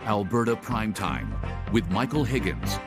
Alberta Primetime with Micheal Higgins.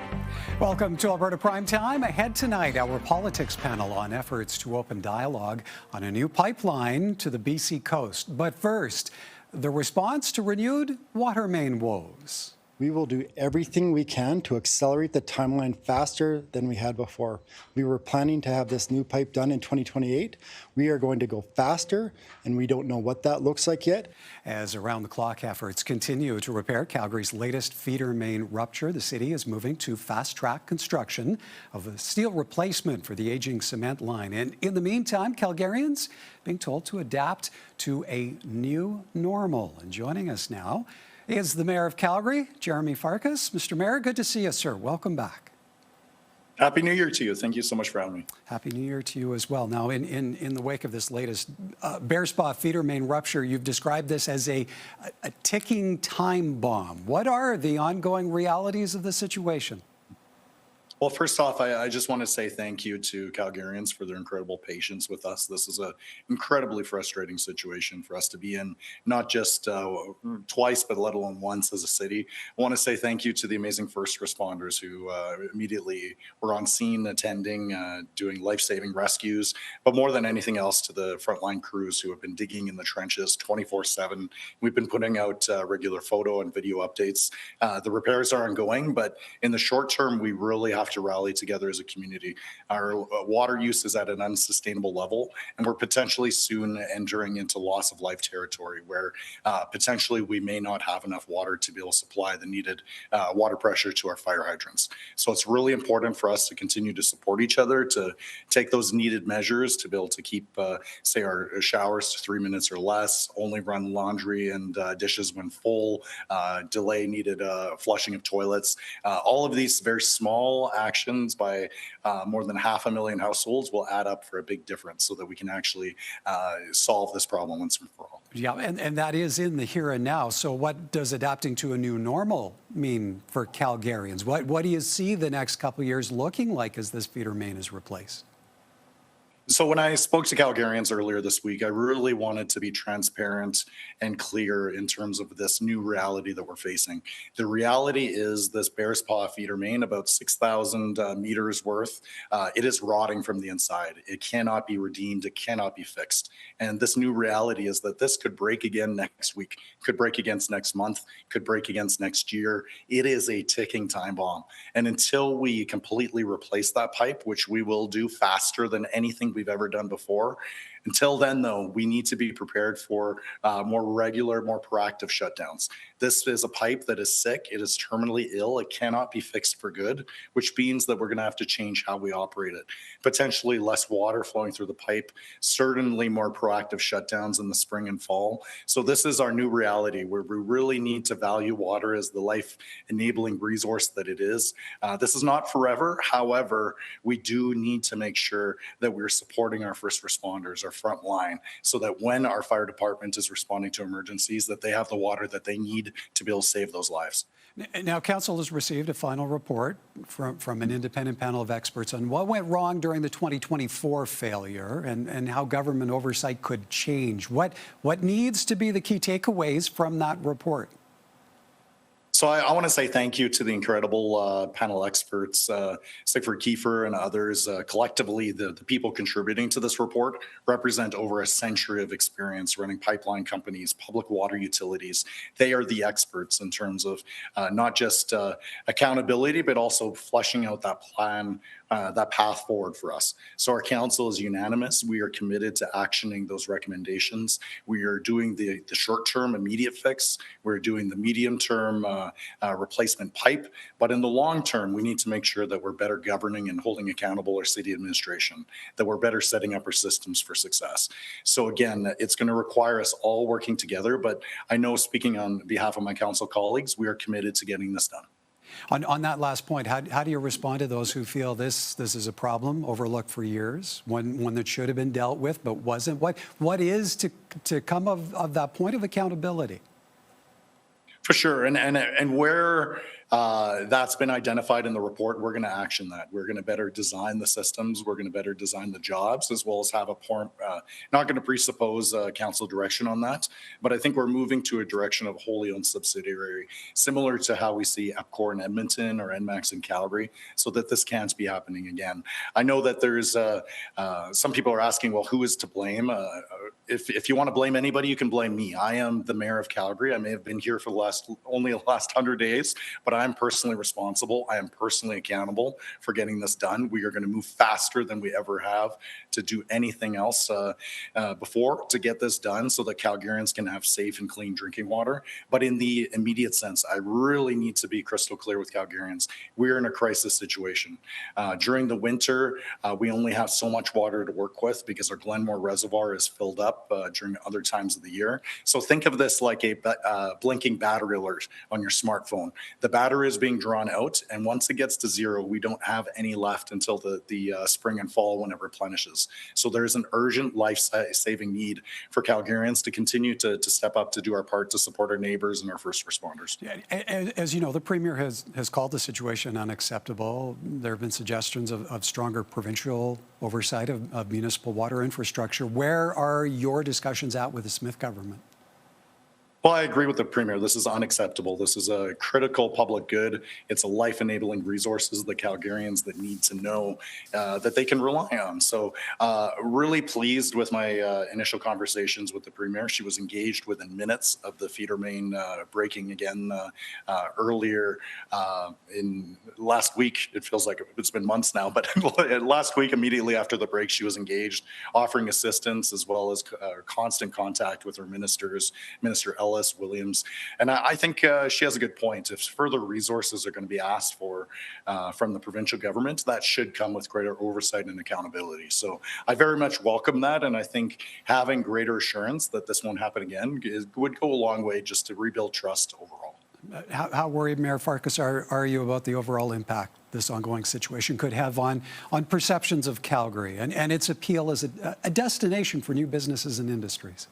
Welcome to Alberta Primetime. Ahead tonight, our politics panel on efforts to open dialogue on a new pipeline to the BC coast. But first, the response to renewed water main woes. We will do everything we can to accelerate the timeline faster than we had before. We were planning to have this new pipe done in 2028. We are going to go faster, and we don't know what that looks like yet. As around-the-clock efforts continue to repair Calgary's latest feeder main rupture, the city is moving to fast-track construction of a steel replacement for the aging cement line. And in the meantime, Calgarians being told to adapt to a new normal. And joining us now is the Mayor of Calgary, Jeromy Farkas. Mr. Mayor, good to see you, sir. Welcome back. Happy New Year to you. Thank you so much for having me. Happy New Year to you as well. Now, in the wake of this latest Bearspaw feeder main rupture, you've described this as a ticking time bomb. What are the ongoing realities of the situation? Well, first off, I just want to say thank you to Calgarians for their incredible patience with us. This is an incredibly frustrating situation for us to be in, not just twice, but let alone once as a city. I want to say thank you to the amazing first responders who immediately were on scene attending, doing life-saving rescues, but more than anything else to the frontline crews who have been digging in the trenches 24/7. We've been putting out regular photo and video updates. The repairs are ongoing, but in the short term, we really have to rally together as a community. Our water use is at an unsustainable level, and we're potentially soon entering into loss of life territory where potentially we may not have enough water to be able to supply the needed water pressure to our fire hydrants. So it's really important for us to continue to support each other, to take those needed measures to be able to keep, say, our showers to 3 minutes or less, only run laundry and dishes when full, delay needed flushing of toilets. All of these very small actions by more than 500,000 households will add up for a big difference so that we can actually solve this problem once and for all. Yeah, and that is in the here and now. So what does adapting to a new normal mean for Calgarians? What do you see the next couple of years looking like as this feeder main is replaced? So when I spoke to Calgarians earlier this week, I really wanted to be transparent and clear in terms of this new reality that we're facing. The reality is this Bearspaw feeder main, about 6,000 meters worth, it is rotting from the inside. It cannot be redeemed. It cannot be fixed. And this new reality is that this could break again next week, could break against next month, could break against next year. It is a ticking time bomb. And until we completely replace that pipe, which we will do faster than anything we've ever done before. Until then, though, we need to be prepared for more regular, more proactive shutdowns. This is a pipe that is sick. It is terminally ill. It cannot be fixed for good, which means that we're going to have to change how we operate it. Potentially less water flowing through the pipe, certainly more proactive shutdowns in the spring and fall. So this is our new reality where we really need to value water as the life-enabling resource that it is. This is not forever. However, we do need to make sure that we're supporting our first responders, our front line, so that when our fire department is responding to emergencies, that they have the water that they need to be able to save those lives. Now, Council has received a final report from an independent panel of experts on what went wrong during the 2024 failure and how government oversight could change. What needs to be the key takeaways from that report? So I want to say thank you to the incredible panel experts, Sigford Kiefer and others. Collectively, the people contributing to this report represent over a century of experience running pipeline companies, public water utilities. They are the experts in terms of not just accountability, but also fleshing out that plan, that path forward for us. So our council is unanimous. We are committed to actioning those recommendations. We are doing the short-term immediate fix. We're doing the medium-term replacement pipe. But in the long term, we need to make sure that we're better governing and holding accountable our city administration, that we're better setting up our systems for success. So again, it's going to require us all working together. But I know, speaking on behalf of my council colleagues, we are committed to getting this done. On that last point, how do you respond to those who feel this is a problem overlooked for years, one that should have been dealt with but wasn't? What is to come of that point of accountability? For sure, and where That's been identified in the report. We're going to action that. We're going to better design the systems. We're going to better design the jobs, as well as have not going to presuppose council direction on that. But I think we're moving to a direction of wholly owned subsidiary, similar to how we see EPCOR in Edmonton or ENMAX in Calgary, so that this can't be happening again. I know that there's some people are asking, well, who is to blame? If you want to blame anybody, you can blame me. I am the mayor of Calgary. I may have been here for only the last 100 days, but I'm personally responsible. I am personally accountable for getting this done. We are going to move faster than we ever have to do anything else before to get this done so that Calgarians can have safe and clean drinking water. But in the immediate sense, I really need to be crystal clear with Calgarians. We're in a crisis situation. During the winter, we only have so much water to work with because our Glenmore Reservoir is filled up during other times of the year. So think of this like a blinking battery alert on your smartphone. The battery is being drawn out, and once it gets to zero, we don't have any left until the spring and fall when it replenishes. So there's an urgent life-saving need for Calgarians to continue to step up to do our part to support our neighbors and our first responders. As you know, the Premier has called the situation unacceptable. There have been suggestions of stronger provincial oversight of municipal water infrastructure. Where are your discussions at with the Smith government? Well, I agree with the Premier. This is unacceptable. This is a critical public good. It's a life-enabling resources the Calgarians that need to know that they can rely on. So really pleased with my initial conversations with the Premier. She was engaged within minutes of the feeder main breaking again earlier in last week. It feels like it's been months now, but last week, immediately after the break, she was engaged, offering assistance as well as constant contact with her ministers, Minister Ellis, Williams. And I think she has a good point. If further resources are going to be asked for from the provincial government, that should come with greater oversight and accountability. So I very much welcome that. And I think having greater assurance that this won't happen again would go a long way just to rebuild trust overall. How worried, Mayor Farkas, are you about the overall impact this ongoing situation could have on perceptions of Calgary and its appeal as a destination for new businesses and industries?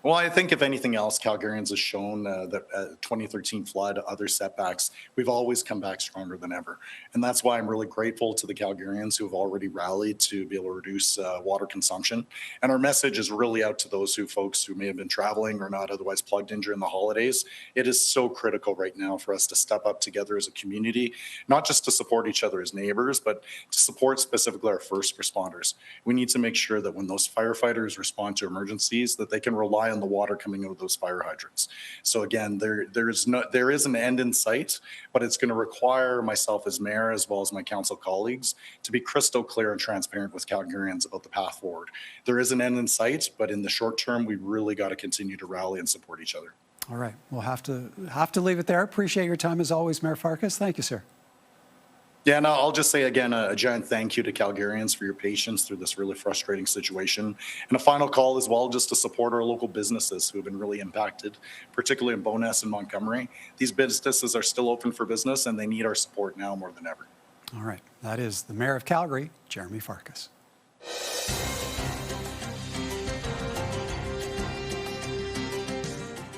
Well, I think if anything else, Calgarians has shown that 2013 flood, other setbacks, we've always come back stronger than ever. And that's why I'm really grateful to the Calgarians who have already rallied to be able to reduce water consumption. And our message is really out to those folks who may have been traveling or not otherwise plugged in during the holidays. It is so critical right now for us to step up together as a community, not just to support each other as neighbors, but to support specifically our first responders. We need to make sure that when those firefighters respond to emergencies, that they can rely on the water coming out of those fire hydrants. So again, there is an end in sight, but it's going to require myself as mayor as well as my council colleagues to be crystal clear and transparent with Calgarians about the path forward. There is an end in sight, but in the short term, we really got to continue to rally and support each other. All right, we'll have to leave it there. Appreciate your time as always, Mayor Farkas. Thank you, sir. Yeah, no, I'll just say again, a giant thank you to Calgarians for your patience through this really frustrating situation. And a final call as well, just to support our local businesses who have been really impacted, particularly in Bowness and Montgomery. These businesses are still open for business and they need our support now more than ever. All right, that is the Mayor of Calgary, Jeromy Farkas.